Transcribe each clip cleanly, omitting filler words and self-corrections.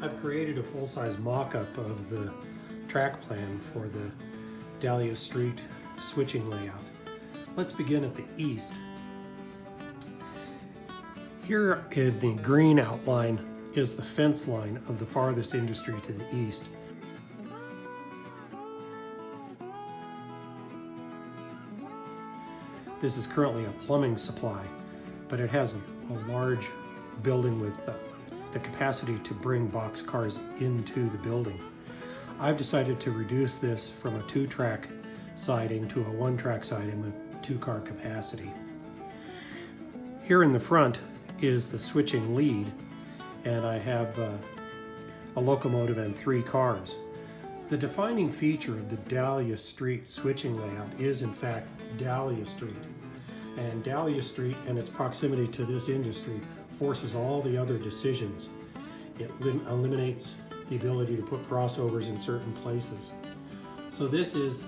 I've created a full-size mock-up of the track plan for the Dahlia Street switching layout. Let's begin at the east. Here in the green outline is the fence line of the farthest industry to the east. This is currently a plumbing supply, but it has a large building with the capacity to bring box cars into the building. I've decided to reduce this from a 2-track siding to a 1-track siding with 2-car capacity. Here in the front is the switching lead, and I have a locomotive and 3 cars. The defining feature of the Dahlia Street switching layout is in fact Dahlia Street. And Dahlia Street and its proximity to this industry forces all the other decisions. It eliminates the ability to put crossovers in certain places. So this is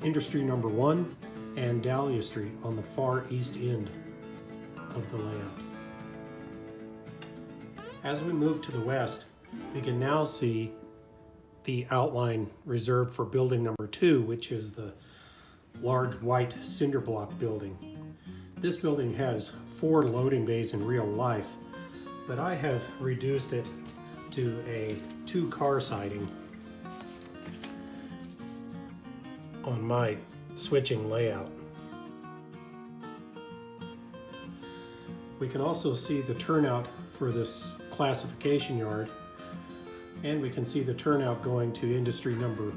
industry number 1 and Dahlia Street on the far east end of the layout. As we move to the west, we can now see the outline reserved for building number 2, which is the large white cinder block building. This building has 4 loading bays in real life, but I have reduced it to a 2-car siding on my switching layout. We can also see the turnout for this classification yard, and we can see the turnout going to industry number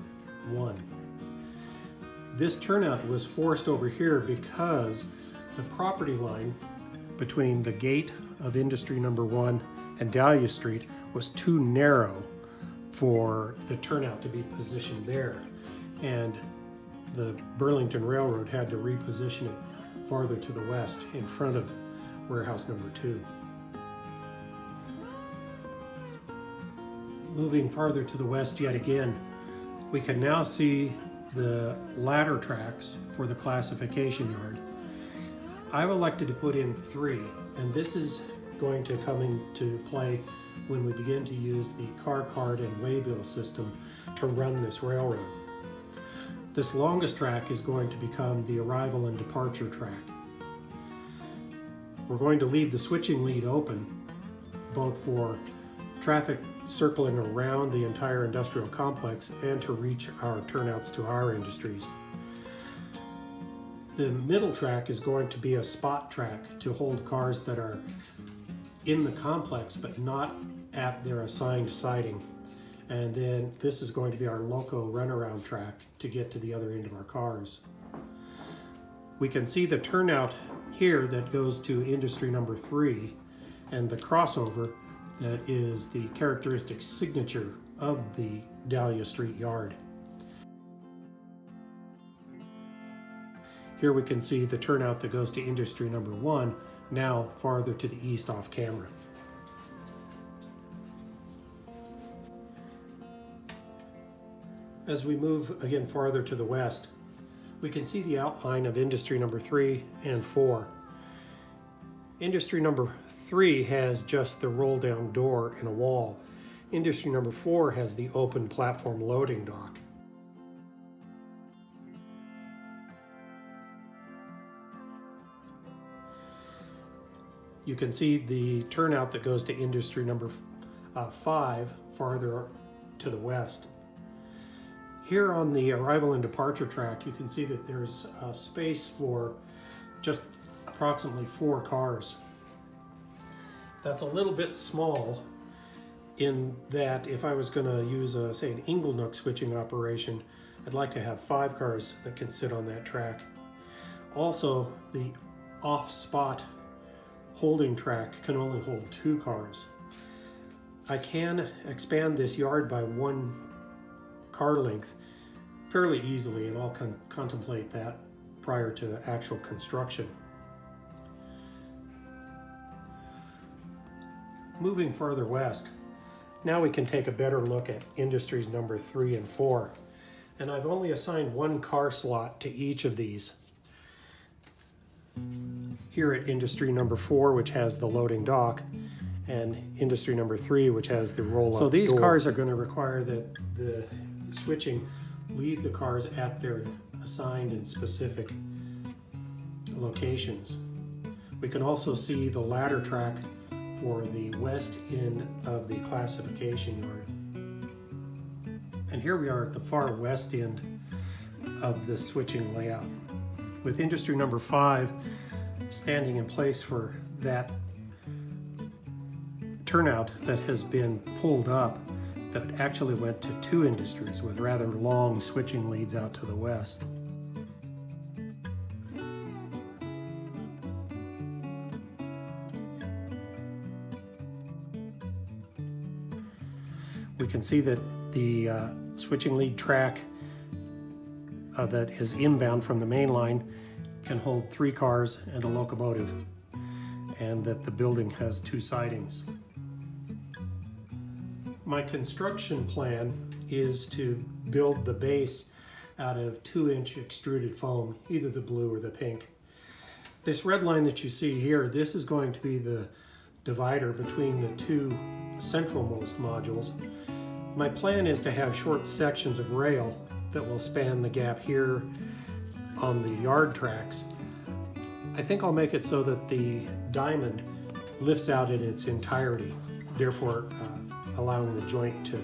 1. This turnout was forced over here because the property line between the gate of industry number 1 and Dahlia Street was too narrow for the turnout to be positioned there, and the Burlington Railroad had to reposition it farther to the west in front of warehouse number 2. Moving farther to the west yet again, we can now see the ladder tracks for the classification yard. I've elected to put in 3, and this is going to come into play when we begin to use the car card and waybill system to run this railroad. This longest track is going to become the arrival and departure track. We're going to leave the switching lead open, both for traffic circling around the entire industrial complex and to reach our turnouts to our industries. The middle track is going to be a spot track to hold cars that are in the complex but not at their assigned siding. And then this is going to be our loco runaround track to get to the other end of our cars. We can see the turnout here that goes to industry number 3 and the crossover that is the characteristic signature of the Dahlia Street yard. Here we can see the turnout that goes to industry number 1, now farther to the east off camera. As we move again farther to the west, we can see the outline of industry number 3 and 4. Industry number 3 has just the roll down door and a wall. Industry number 4 has the open platform loading dock. You can see the turnout that goes to industry number 5 farther to the west. Here on the arrival and departure track, you can see that there's space for just approximately 4 cars. That's a little bit small in that if I was going to use say an Inglenook switching operation, I'd like to have 5 cars that can sit on that track. Also, the off-spot holding track can only hold 2 cars. I can expand this yard by 1 car length fairly easily, and I'll contemplate that prior to actual construction. Moving further west, now we can take a better look at industries number 3 and 4. And I've only assigned 1 car slot to each of these. Here at industry number 4, which has the loading dock, and industry number 3, which has the roll-up. So these cars are going to require that the switching leave the cars at their assigned and specific locations. We can also see the ladder track for the west end of the classification yard. And here we are at the far west end of the switching layout, with industry number 5 standing in place for that turnout that has been pulled up that actually went to 2 industries with rather long switching leads out to the west. We can see that the switching lead track that is inbound from the main line can hold 3 cars and a locomotive, and that the building has 2 sidings. My construction plan is to build the base out of 2-inch extruded foam, either the blue or the pink. This red line that you see here, this is going to be the divider between the 2 centralmost modules. My plan is to have short sections of rail that will span the gap here on the yard tracks. I think I'll make it so that the diamond lifts out in its entirety, therefore allowing the joint to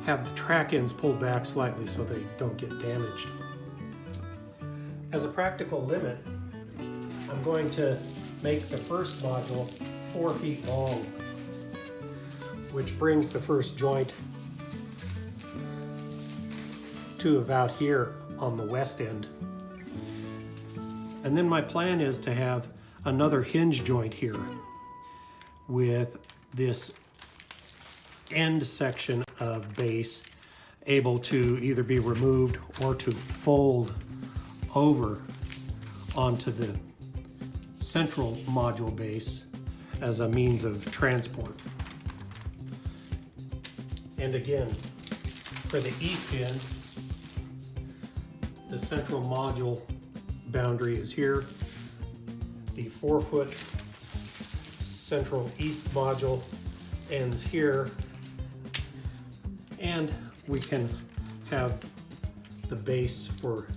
have the track ends pulled back slightly so they don't get damaged. As a practical limit, I'm going to make the first module 4 feet long, which brings the first joint to about here on the west end. And then my plan is to have another hinge joint here with this end section of base able to either be removed or to fold over onto the central module base as a means of transport. And again, for the east end, the central module boundary is here. The 4-foot central east module ends here. And we can have the base for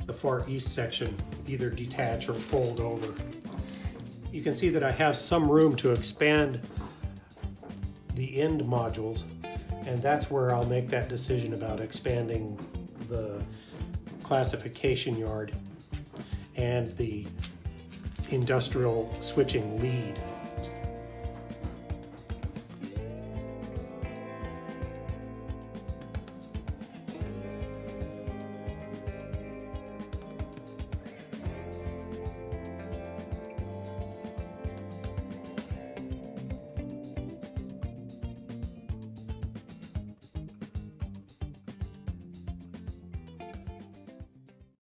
the far east section either detach or fold over. You can see that I have some room to expand the end modules, and that's where I'll make that decision about expanding the classification yard and the industrial switching lead.